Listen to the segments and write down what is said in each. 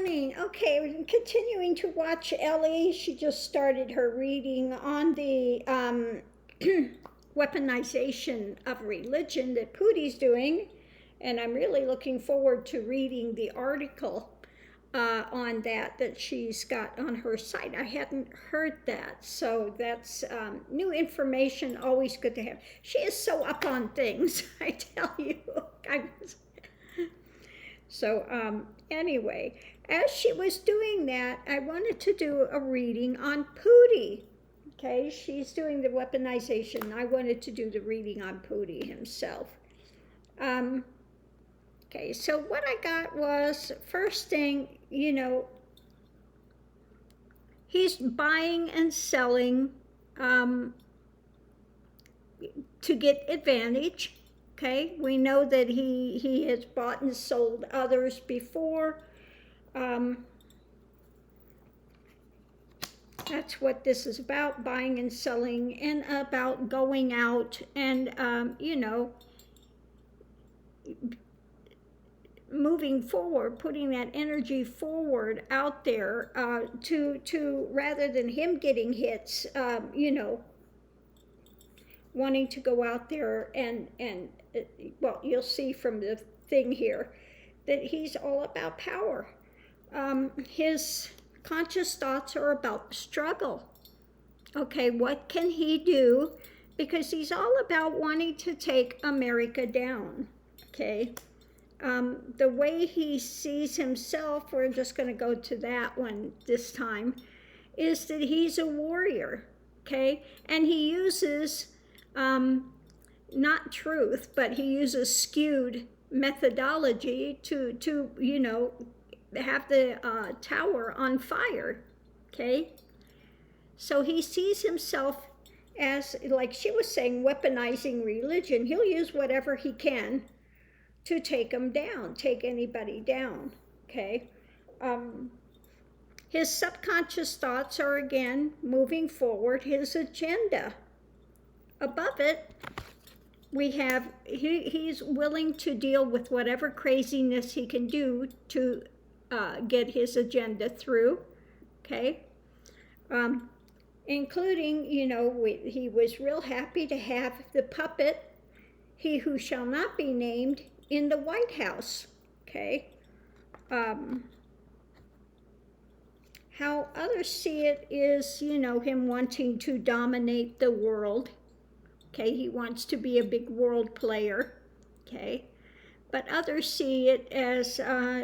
morning. Okay, we're continuing to watch Ellie. She just started her reading on the weaponization of religion that Putin's doing. And I'm really looking forward to reading the article on that she's got on her site. I hadn't heard that, so that's new information, always good to have. She is so up on things, I tell you. So anyway, as she was doing that, I wanted to do a reading on Putin. Okay, she's doing the weaponization. I wanted to do the reading on Putin himself. Okay, so what I got was, first thing, he's buying and selling to get advantage. Okay, we know that he has bought and sold others before. That's what this is about, buying and selling, and about going out and, moving forward, putting that energy forward out there to rather than him getting hits, wanting to go out there and well, you'll see from the thing here that he's all about power. His conscious thoughts are about struggle. Okay, what can he do? Because he's all about wanting to take America down. Okay, the way he sees himself, we're just going to go to that one this time, is that he's a warrior. Okay, and he uses not truth, but he uses skewed methodology to have the tower on fire. Okay, so he sees himself as, like she was saying, weaponizing religion. He'll use whatever he can to take them down, take anybody down. Okay, his subconscious thoughts are again moving forward his agenda. Above it, we have he's willing to deal with whatever craziness he can do to get his agenda through. Okay, including, he was real happy to have the puppet, he who shall not be named, in the White House. Okay, how others see it is, him wanting to dominate the world. Okay, he wants to be a big world player. Okay, but others see it as,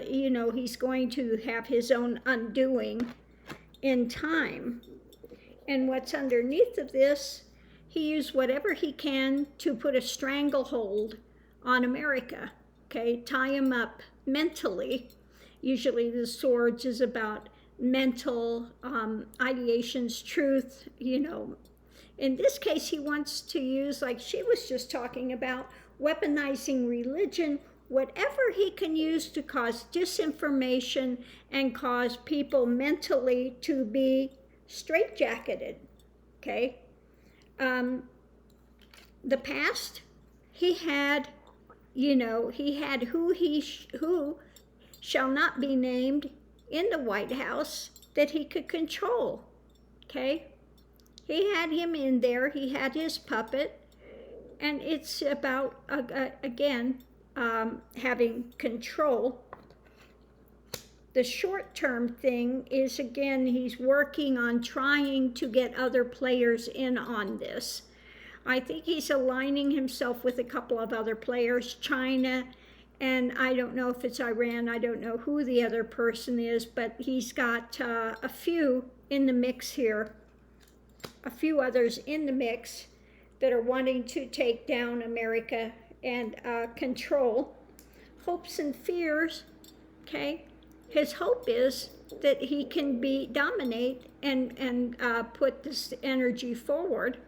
he's going to have his own undoing in time. And what's underneath of this, he used whatever he can to put a stranglehold on America. Okay, tie him up mentally. Usually the swords is about mental ideations, truth, In this case, he wants to use, like she was just talking about, weaponizing religion, whatever he can use to cause disinformation and cause people mentally to be straitjacketed. Okay? The past, he had, who shall not be named in the White House that he could control. Okay? He had him in there, he had his puppet, and it's about, again, having control. The short-term thing is, again, he's working on trying to get other players in on this. I think he's aligning himself with a couple of other players, China, and I don't know if it's Iran, I don't know who the other person is, but he's got a few in the mix here. A few others in the mix that are wanting to take down America and control. Hopes and fears, okay? His hope is that he can dominate and put this energy forward.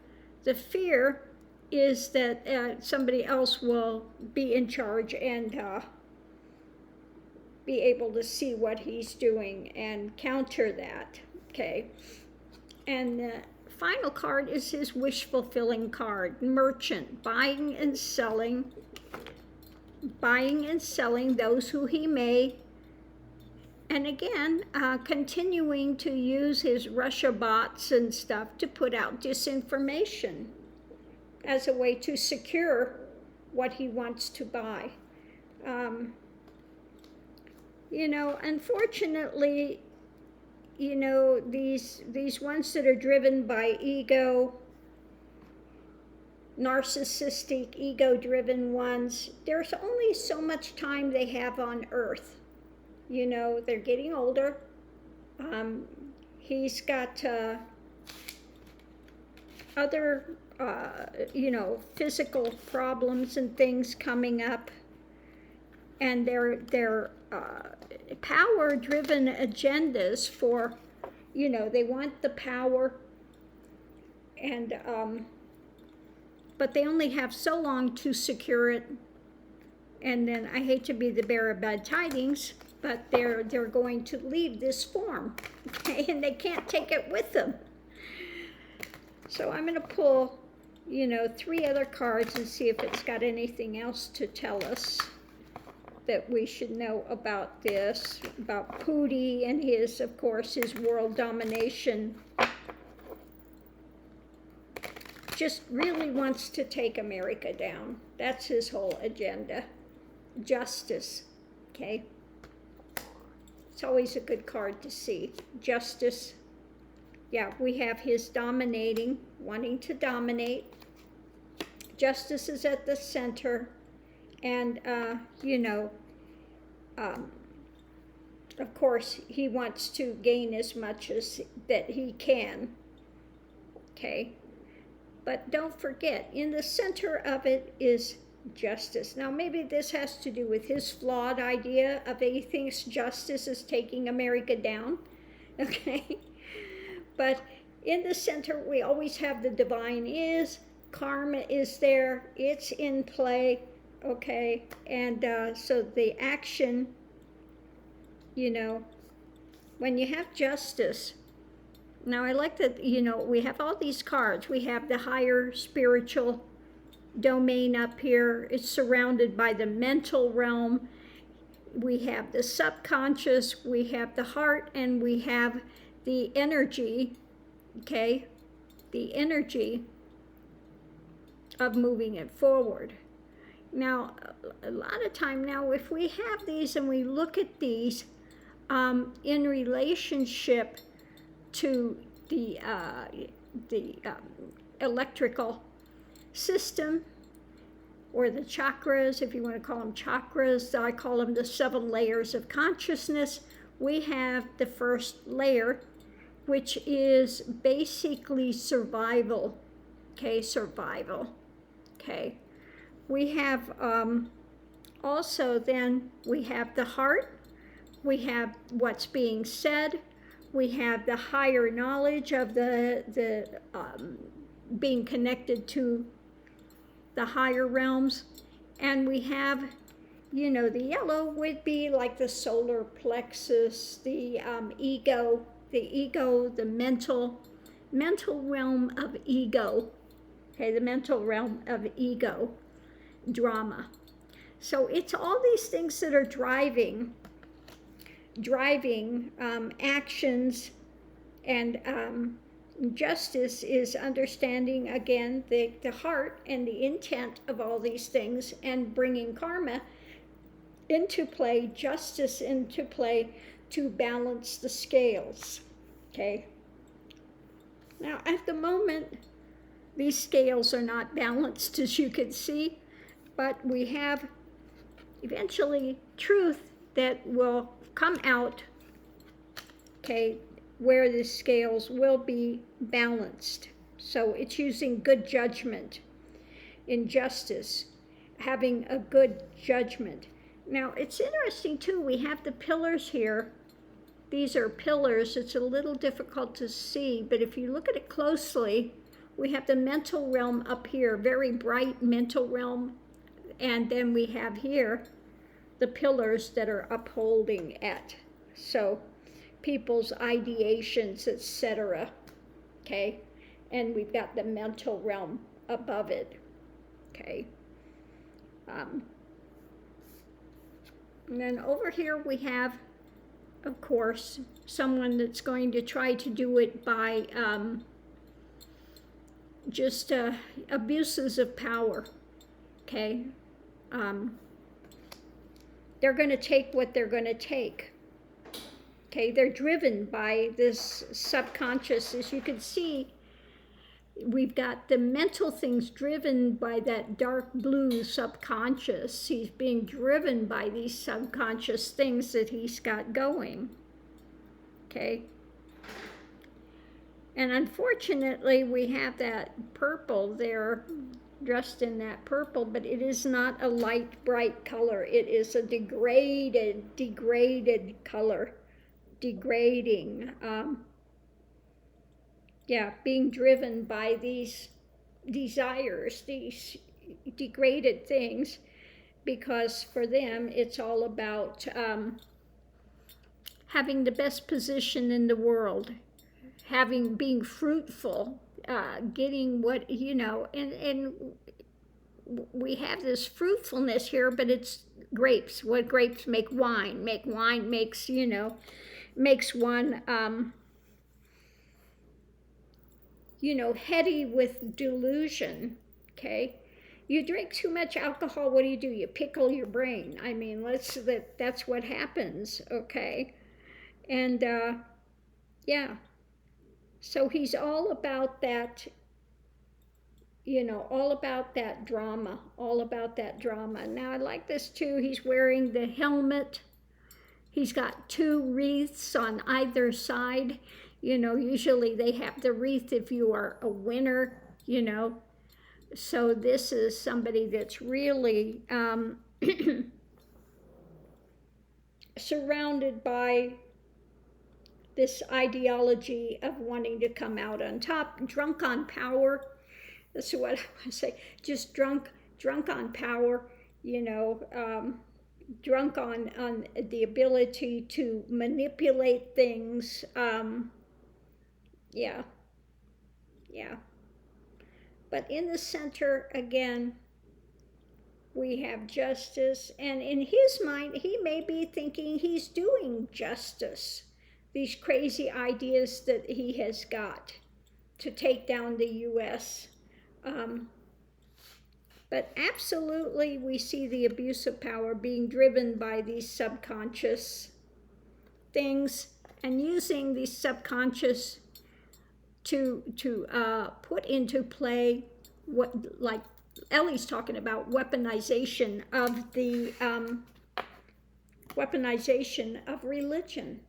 The fear is that somebody else will be in charge and be able to see what he's doing and counter that, okay? And final card is his wish-fulfilling card, merchant, buying and selling those who he may And again, continuing to use his Russia bots and stuff to put out disinformation as a way to secure what he wants to buy. Unfortunately, these ones that are driven by ego, narcissistic, ego-driven ones, there's only so much time they have on Earth. They're getting older. He's got other, physical problems and things coming up. And they're power-driven agendas for, they want the power, and but they only have so long to secure it. And then, I hate to be the bearer of bad tidings, but they're going to leave this form, okay? And they can't take it with them. So I'm going to pull, 3 other cards and see if it's got anything else to tell us that we should know about this, about Putin and his, of course, his world domination. Just really wants to take America down. That's his whole agenda. Justice, okay? It's always a good card to see. Justice. Yeah, we have his dominating, wanting to dominate. Justice is at the center. And, of course, he wants to gain as much as that he can, okay? But don't forget, in the center of it is justice. Now, maybe this has to do with his flawed idea of he thinks justice is taking America down, okay? But in the center, we always have the divine is, karma is there, it's in play. Okay, and so the action, when you have justice, now I like that, we have all these cards. We have the higher spiritual domain up here. It's surrounded by the mental realm. We have the subconscious, we have the heart, and we have the energy, okay, the energy of moving it forward. Now, a lot of time now, if we have these and we look at these in relationship to the electrical system, or the chakras, if you want to call them chakras, I call them the 7 layers of consciousness. We have the first layer, which is basically survival, okay, survival, okay. We have also then, we have the heart, we have what's being said, we have the higher knowledge of the being connected to the higher realms, and we have, the yellow would be like the solar plexus, the ego, the mental realm of ego, okay, the mental realm of ego. Drama. So it's all these things that are driving actions, and justice is understanding, again, the heart and the intent of all these things, and bringing karma into play, justice into play, to balance the scales, okay? Now, at the moment, these scales are not balanced, as you can see, but we have eventually truth that will come out, okay, where the scales will be balanced. So it's using good judgment in justice, having a good judgment. Now, it's interesting too, we have the pillars here. These are pillars. It's a little difficult to see, but if you look at it closely, we have the mental realm up here, very bright mental realm. And then we have here the pillars that are upholding it. So people's ideations, etc. Okay? And we've got the mental realm above it. Okay? And then over here we have of course, someone that's going to try to do it by just abuses of power, okay? They're going to take what they're going to take, okay? They're driven by this subconscious. As you can see, we've got the mental things driven by that dark blue subconscious. He's being driven by these subconscious things that he's got going, okay? And unfortunately, we have that purple there, dressed in that purple, but it is not a light, bright color. It is a degraded color, degrading. Yeah, being driven by these desires, these degraded things, because for them, it's all about having the best position in the world, being fruitful, getting what, you know, and we have this fruitfulness here, but it's grapes. What grapes make wine. Wine makes, you know, makes one, you know, heady with delusion, okay? You drink too much alcohol, what do? You pickle your brain. I mean, that's what happens, okay? And, yeah. So he's all about that, you know, all about that drama, Now I like this too. He's wearing the helmet. He's got 2 wreaths on either side. You know, usually they have the wreath if you are a winner, you know. So this is somebody that's really surrounded by this ideology of wanting to come out on top, drunk on power. That's what I want to say. Just drunk on power, you know, drunk on the ability to manipulate things. Yeah. But in the center, again, we have justice. And in his mind, he may be thinking he's doing justice. These crazy ideas that he has got to take down the U.S. But absolutely, we see the abuse of power being driven by these subconscious things and using these subconscious to put into play what, like Ellie's talking about, weaponization of the weaponization of religion.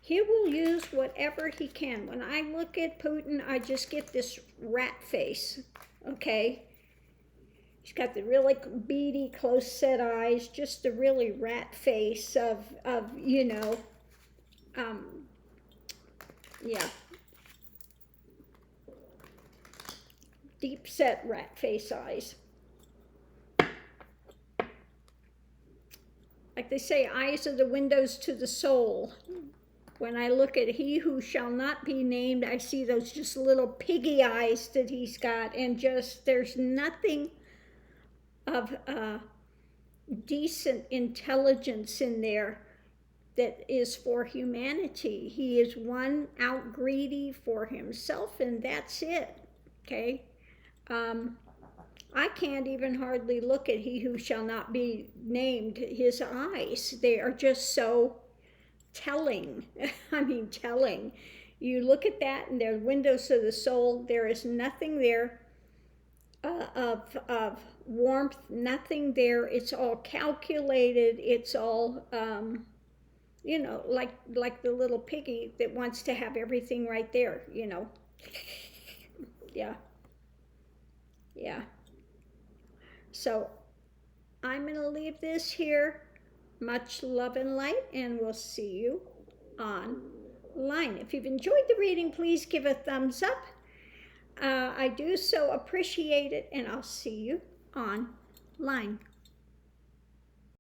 He will use whatever he can. When I look at Putin, I just get this rat face, okay? He's got the really beady, close-set eyes, just the really rat face of you know, yeah. Deep-set rat face eyes. Like they say, eyes are the windows to the soul. When I look at he who shall not be named, I see those just little piggy eyes that he's got, and just there's nothing of decent intelligence in there that is for humanity. He is one out greedy for himself, and that's it, okay? I can't even hardly look at he who shall not be named. His eyes, they are just so telling. I mean, telling. You look at that and they're windows to the soul. There is nothing there of warmth, nothing there. It's all calculated. It's all, you know, like the little piggy that wants to have everything right there, you know. Yeah. So I'm going to leave this here. Much love and light, and we'll see you online. If you've enjoyed the reading, please give a thumbs up. I do so appreciate it, and I'll see you online.